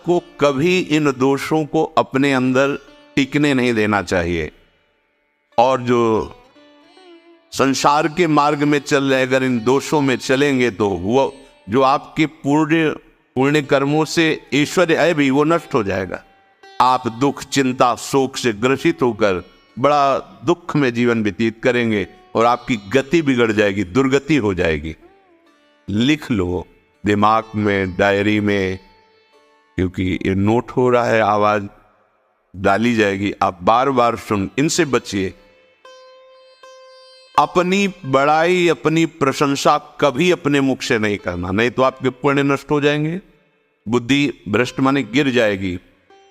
को कभी इन दोषों को अपने अंदर टिकने नहीं देना चाहिए। और जो संसार के मार्ग में चल रहे, अगर इन दोषों में चलेंगे तो वो जो आपके पुण्य कर्मों से ऐश्वर्य है भी, वो नष्ट हो जाएगा। आप दुख, चिंता, शोक से ग्रसित होकर बड़ा दुख में जीवन व्यतीत करेंगे और आपकी गति बिगड़ जाएगी, दुर्गति हो जाएगी। लिख लो दिमाग में, डायरी में, क्योंकि ये नोट हो रहा है, आवाज डाली जाएगी, आप बार बार सुन, इनसे बचिए। अपनी बड़ाई, अपनी प्रशंसा कभी अपने मुख से नहीं करना, नहीं तो आपके पुण्य नष्ट हो जाएंगे, बुद्धि भ्रष्ट माने गिर जाएगी।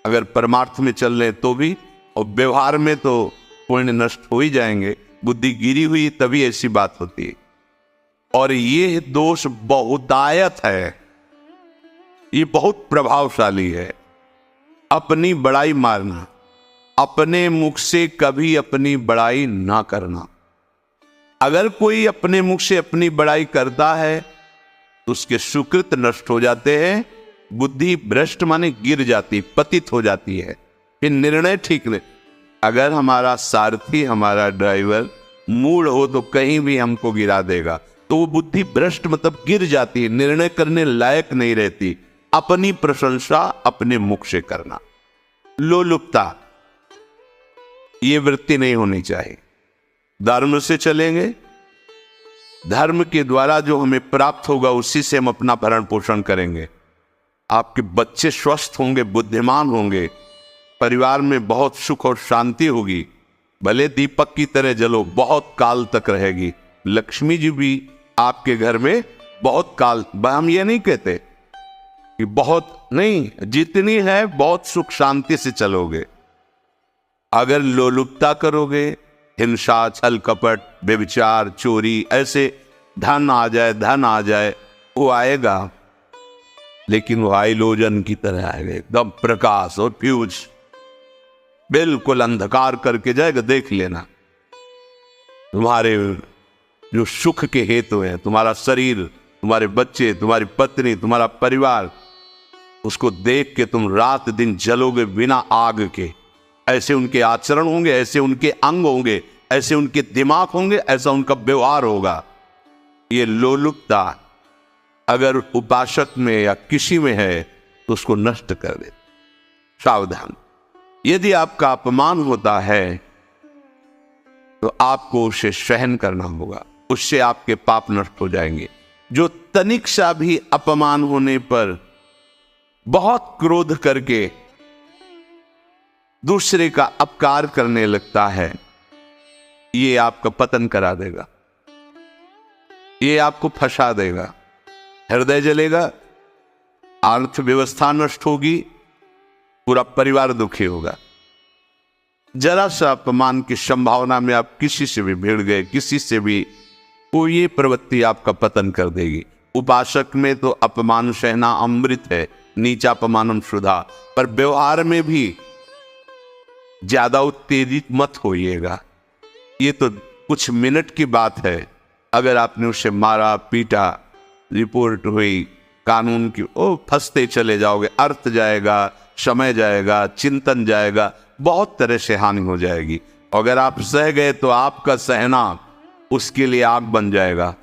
अगर परमार्थ में चल रहे तो भी, और व्यवहार में तो पुण्य नष्ट हो ही जाएंगे। बुद्धि गिरी हुई तभी ऐसी बात होती है। और ये दोष बहुतायत है, ये बहुत प्रभावशाली है। अपनी बड़ाई मारना, अपने मुख से कभी अपनी बड़ाई ना करना। अगर कोई अपने मुख से अपनी बड़ाई करता है तो उसके सुकृत नष्ट हो जाते हैं, बुद्धि भ्रष्ट माने गिर जाती, पतित हो जाती है, फिर निर्णय ठीक नहीं। अगर हमारा सारथी, हमारा ड्राइवर मूढ़ हो तो कहीं भी हमको गिरा देगा, तो वो बुद्धि भ्रष्ट मतलब गिर जाती है, निर्णय करने लायक नहीं रहती। अपनी प्रशंसा अपने मुख से करना, लोलुपता, ये वृत्ति नहीं होनी चाहिए। धर्म से चलेंगे, धर्म के द्वारा जो हमें प्राप्त होगा उसी से हम अपना भरण पोषण करेंगे। आपके बच्चे स्वस्थ होंगे, बुद्धिमान होंगे, परिवार में बहुत सुख और शांति होगी, भले दीपक की तरह जलो, बहुत काल तक रहेगी। लक्ष्मी जी भी आपके घर में बहुत काल, हम ये नहीं कहते कि बहुत नहीं, जितनी है बहुत सुख शांति से चलोगे। अगर लोलुपता करोगे, हिंसा, छल कपट, व्यभिचार, चोरी, ऐसे धन आ जाए, वो आएगा, लेकिन वो हाइलोजन की तरह आएगा, एकदम प्रकाश और फ्यूज, बिल्कुल अंधकार करके जाएगा। देख लेना, तुम्हारे जो सुख के हेतु हैं, तुम्हारा शरीर, तुम्हारे बच्चे, तुम्हारी पत्नी, तुम्हारा परिवार, उसको देख के तुम रात दिन जलोगे बिना आग के। ऐसे उनके आचरण होंगे, ऐसे उनके अंग होंगे, ऐसे उनके दिमाग होंगे, ऐसा उनका व्यवहार होगा। ये लोलुपता अगर उपासक में या किसी में है तो उसको नष्ट कर दे। सावधान, यदि आपका अपमान होता है तो आपको उसे सहन करना होगा, उससे आपके पाप नष्ट हो जाएंगे। जो तनिक सा भी अपमान होने पर बहुत क्रोध करके दूसरे का अपकार करने लगता है, ये आपका पतन करा देगा, ये आपको फंसा देगा, हृदय जलेगा, अर्थव्यवस्था नष्ट होगी, पूरा परिवार दुखी होगा। जरा सा अपमान की संभावना में आप किसी से भी भिड़ गए, किसी से भी, तो ये प्रवृत्ति आपका पतन कर देगी। उपासक में तो अपमान सहना अमृत है, नीचा अपमानम सुधा, पर व्यवहार में भी ज्यादा उत्तेजित मत होइएगा। ये तो कुछ मिनट की बात है, अगर आपने उसे मारा, पीटा, रिपोर्ट हुई कानून की, ओ फंसते चले जाओगे, अर्थ जाएगा, समय जाएगा, चिंतन जाएगा, बहुत तरह से हानि हो जाएगी। अगर आप सह गए तो आपका सहना उसके लिए आग बन जाएगा।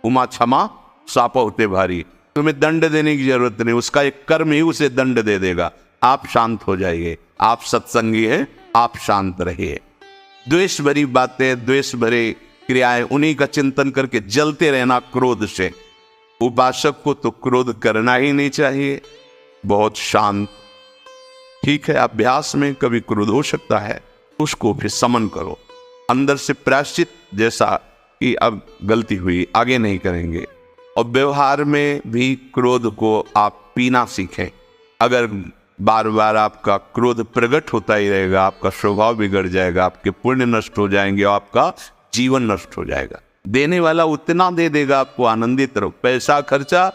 उमा क्षमा साप होते भारी, तुम्हें दंड देने की जरूरत नहीं, उसका एक कर्म ही उसे दंड दे देगा। आप शांत हो जाइए, आप सत्संगी हैं, आप शांत रहिए। द्वेष भरी बातें, द्वेष भरे क्रियाएं, उन्हीं का चिंतन करके जलते रहना क्रोध से। उपासक को तो क्रोध करना ही नहीं चाहिए, बहुत शांत। ठीक है, अभ्यास में कभी क्रोध हो सकता है, उसको फिर समन करो, अंदर से प्रायश्चित, जैसा कि अब गलती हुई आगे नहीं करेंगे। और व्यवहार में भी क्रोध को आप पीना सीखें। अगर बार बार आपका क्रोध प्रकट होता ही रहेगा, आपका स्वभाव बिगड़ जाएगा, आपके पुण्य नष्ट हो जाएंगे और आपका जीवन नष्ट हो जाएगा। देने वाला उतना दे देगा, आपको आनंदित रहो। पैसा खर्चा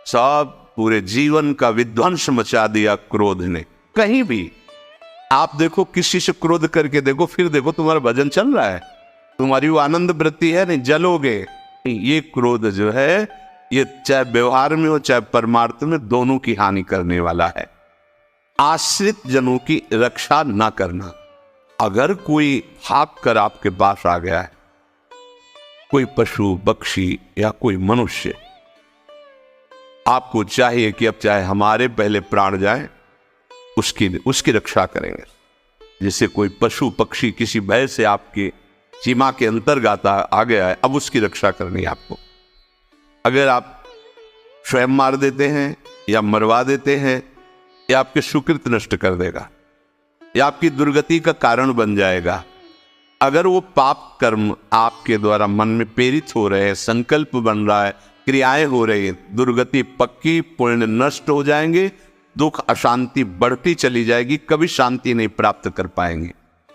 सब, पूरे जीवन का विध्वंस मचा दिया क्रोध ने। कहीं भी आप देखो, किसी से क्रोध करके देखो, फिर देखो तुम्हारा भजन चल रहा है, तुम्हारी वो आनंद वृत्ति है, नहीं जलोगे। ये क्रोध जो है, ये चाहे व्यवहार में हो चाहे परमार्थ में, दोनों की हानि करने वाला है। आश्रित जनों की रक्षा ना करना। अगर कोई भाग कर आपके पास आ गया है, कोई पशु पक्षी या कोई मनुष्य, आपको चाहिए कि अब चाहे हमारे पहले प्राण जाए, उसकी रक्षा करेंगे। जैसे कोई पशु पक्षी किसी भय से आपके सीमा के अंतर्गत आ गया है, अब उसकी रक्षा करनी है आपको। अगर आप स्वयं मार देते हैं या मरवा देते हैं, या आपके सुकृत नष्ट कर देगा, या आपकी दुर्गति का कारण बन जाएगा। अगर वो पाप कर्म आपके द्वारा मन में प्रेरित हो रहे हैं, संकल्प बन रहा है, क्रियाएं हो रही है, दुर्गति पक्की, पुण्य नष्ट हो जाएंगे, दुख अशांति बढ़ती चली जाएगी, कभी शांति नहीं प्राप्त कर पाएंगे।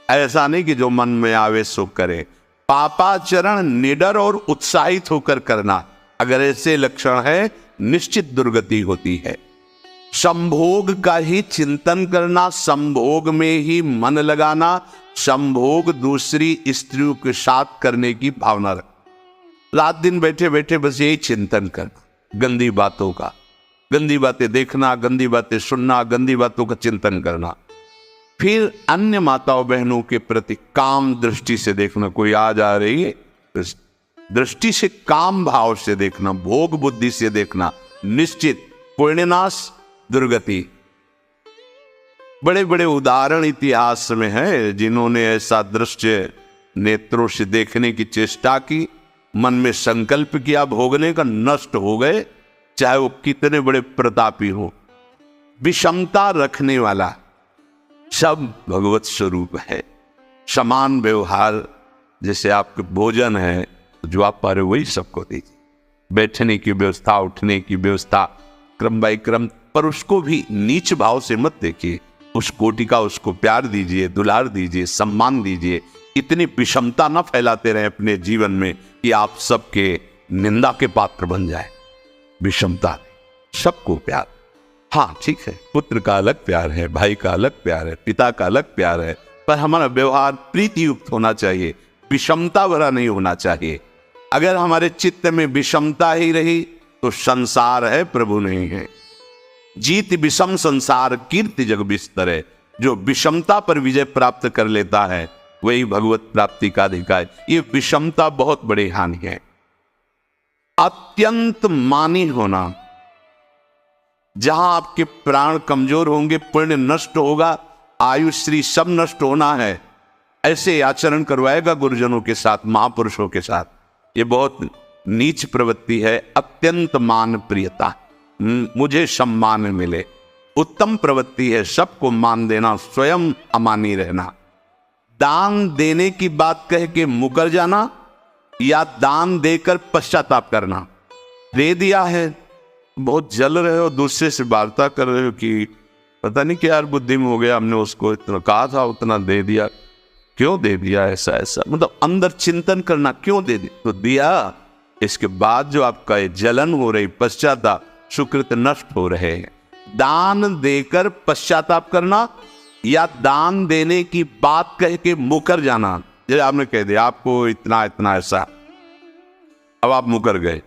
ऐसा नहीं कि जो मन में आवे सो करे। पापाचरण निडर और उत्साहित होकर करना, अगर ऐसे लक्षण है, निश्चित दुर्गति होती है। संभोग का ही चिंतन करना, संभोग में ही मन लगाना, संभोग दूसरी स्त्रियों के साथ करने की भावना रख, रात दिन बैठे बैठे बस यही चिंतन करना, गंदी बातों का, गंदी बातें देखना, गंदी बातें सुनना, गंदी बातों का चिंतन करना। फिर अन्य माताओं बहनों के प्रति काम दृष्टि से देखना, कोई आ जा रही है, दृष्टि से काम भाव से देखना, भोग बुद्धि से देखना, निश्चित पुण्यनाश, दुर्गति। बड़े बड़े उदाहरण इतिहास में है, जिन्होंने ऐसा दृश्य नेत्रों से देखने की चेष्टा की, मन में संकल्प किया भोगने का, नष्ट हो गए, चाहे वो कितने बड़े प्रतापी हो। विषमता रखने वाला सब भगवत स्वरूप है। समान व्यवहार, जैसे आपके भोजन है, जो आप पा रहे वही सबको दीजिए, बैठने की व्यवस्था, उठने की व्यवस्था, क्रम बाई क्रम, पर उसको भी नीच भाव से मत देखिए। उस कोटि का उसको प्यार दीजिए, दुलार दीजिए, सम्मान दीजिए। इतनी विषमता न फैलाते रहे अपने जीवन में कि आप सबके निंदा के पात्र बन जाए। विषमता, सबको प्यार। हाँ ठीक है, पुत्र का अलग प्यार है, भाई का अलग प्यार है, पिता का अलग प्यार है, पर हमारा व्यवहार प्रीति युक्त होना चाहिए, विषमता भरा नहीं होना चाहिए। अगर हमारे चित्त में विषमता ही रही तो संसार है, प्रभु नहीं है। जीत विषम संसार कीर्ति जग बिस्तरे। जो विषमता पर विजय प्राप्त कर लेता है वही भगवत प्राप्ति का अधिकारी। ये विषमता बहुत बड़ी हानि है। अत्यंत मानी होना, जहां आपके प्राण कमजोर होंगे, पुण्य नष्ट होगा, आयुश्री सब नष्ट होना है, ऐसे आचरण करवाएगा गुरुजनों के साथ, महापुरुषों के साथ। ये बहुत नीच प्रवृत्ति है। अत्यंत मान प्रियता, मुझे सम्मान मिले, उत्तम प्रवृत्ति है। सबको मान देना, स्वयं अमानी रहना। दान देने की बात कह के मुकर जाना, या दान देकर पश्चाताप करना। दे दिया है, बहुत जल रहे हो, दूसरे से वार्ता कर रहे हो कि पता नहीं क्या यार बुद्धि में हो गया, हमने उसको इतना कहा था, उतना दे दिया, क्यों दे दिया, ऐसा ऐसा, मतलब अंदर चिंतन करना, क्यों दे दिया, तो दिया। इसके बाद जो आपका ये जलन हो रही, पश्चाताप, सुकृत नष्ट हो रहे हैं। दान देकर पश्चाताप करना, या दान देने की बात कह के मुकर जाना। जैसे आपने कह दिया आपको इतना इतना ऐसा, अब आप मुकर गए,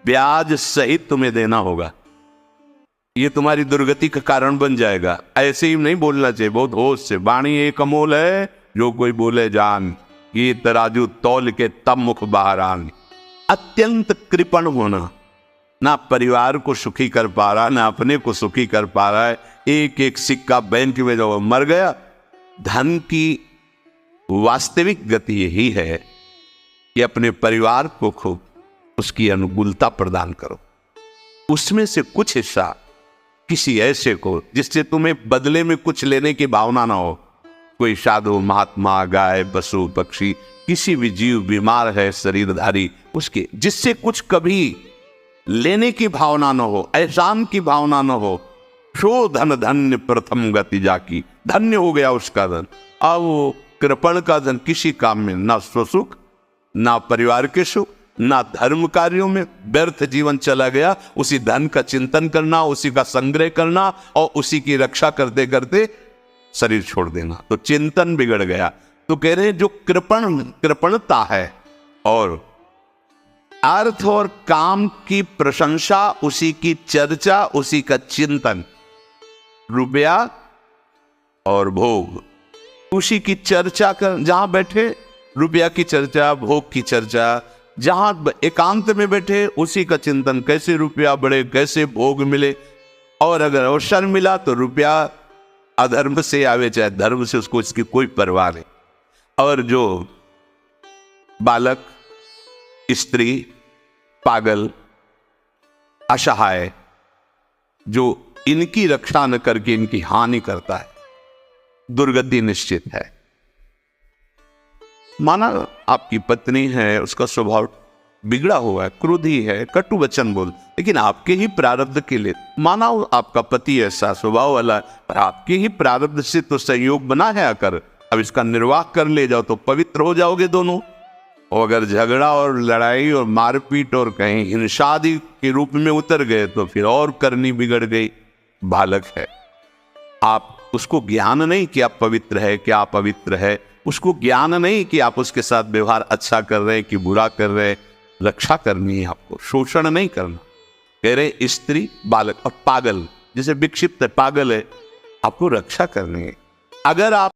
ब्याज सहित तुम्हें देना होगा, ये तुम्हारी दुर्गति का कारण बन जाएगा। ऐसे ही नहीं बोलना चाहिए, बहुत होश से। वाणी एक अमोल है, जो कोई बोले जान, ये तराजू तौल के तब मुख बाहर आन। अत्यंत कृपण होना, ना परिवार को सुखी कर पा रहा, ना अपने को सुखी कर पा रहा है। एक एक सिक्का बैंक में जो मर गया। धन की वास्तविक गति यही है कि अपने परिवार को खूब उसकी अनुकूलता प्रदान करो, उसमें से कुछ हिस्सा किसी ऐसे को जिससे तुम्हें बदले में कुछ लेने की भावना ना हो। कोई साधु महात्मा, गाय, पशु, पक्षी, किसी भी जीव बीमार है, शरीरधारी, उसके जिससे कुछ कभी लेने की भावना न हो, एहसान की भावना न हो। सो धन धन्य प्रथम गति जाकी, धन्य हो गया उसका धन। अब वो कृपण का धन किसी काम में, ना स्वसुख, ना परिवार के सुख, ना धर्म कार्यों में, व्यर्थ जीवन चला गया। उसी धन का चिंतन करना, उसी का संग्रह करना और उसी की रक्षा करते करते शरीर छोड़ देना, तो चिंतन बिगड़ गया। तो कह रहे हैं जो कृपणता है और अर्थ और काम की प्रशंसा, उसी की चर्चा, उसी का चिंतन। रुपया और भोग, उसी की चर्चा कर, जहां बैठे रुपया की चर्चा, भोग की चर्चा, जहां एकांत में बैठे उसी का चिंतन, कैसे रुपया बढ़े, कैसे भोग मिले। और अगर अवसर मिला तो रुपया अधर्म से आवे चाहे धर्म से, उसको इसकी कोई परवाह नहीं। और जो बालक, स्त्री, पागल, असहाय, जो इनकी रक्षा न करके इनकी हानि करता है, दुर्गति निश्चित है। माना आपकी पत्नी है, उसका स्वभाव बिगड़ा हुआ है, क्रोधी है, कटु वचन बोल, लेकिन आपके ही प्रारब्ध के लिए, माना आपका पति ऐसा स्वभाव वाला, पर आपके ही प्रारब्ध से तो संयोग बना है आकर, अब इसका निर्वाह कर ले जाओ तो पवित्र हो जाओगे दोनों। और अगर झगड़ा और लड़ाई और मारपीट और कहीं हिंसादि के रूप में उतर गए तो फिर और करनी बिगड़ गई। बालक है, आप उसको ज्ञान नहीं कि आप पवित्र है, कि आप पवित्र है, उसको ज्ञान नहीं कि आप उसके साथ व्यवहार अच्छा कर रहे हैं कि बुरा कर रहे हैं। रक्षा करनी है आपको, शोषण नहीं करना। कह रहे स्त्री, बालक और पागल, जैसे विक्षिप्त है, पागल है, आपको रक्षा करनी है। अगर आप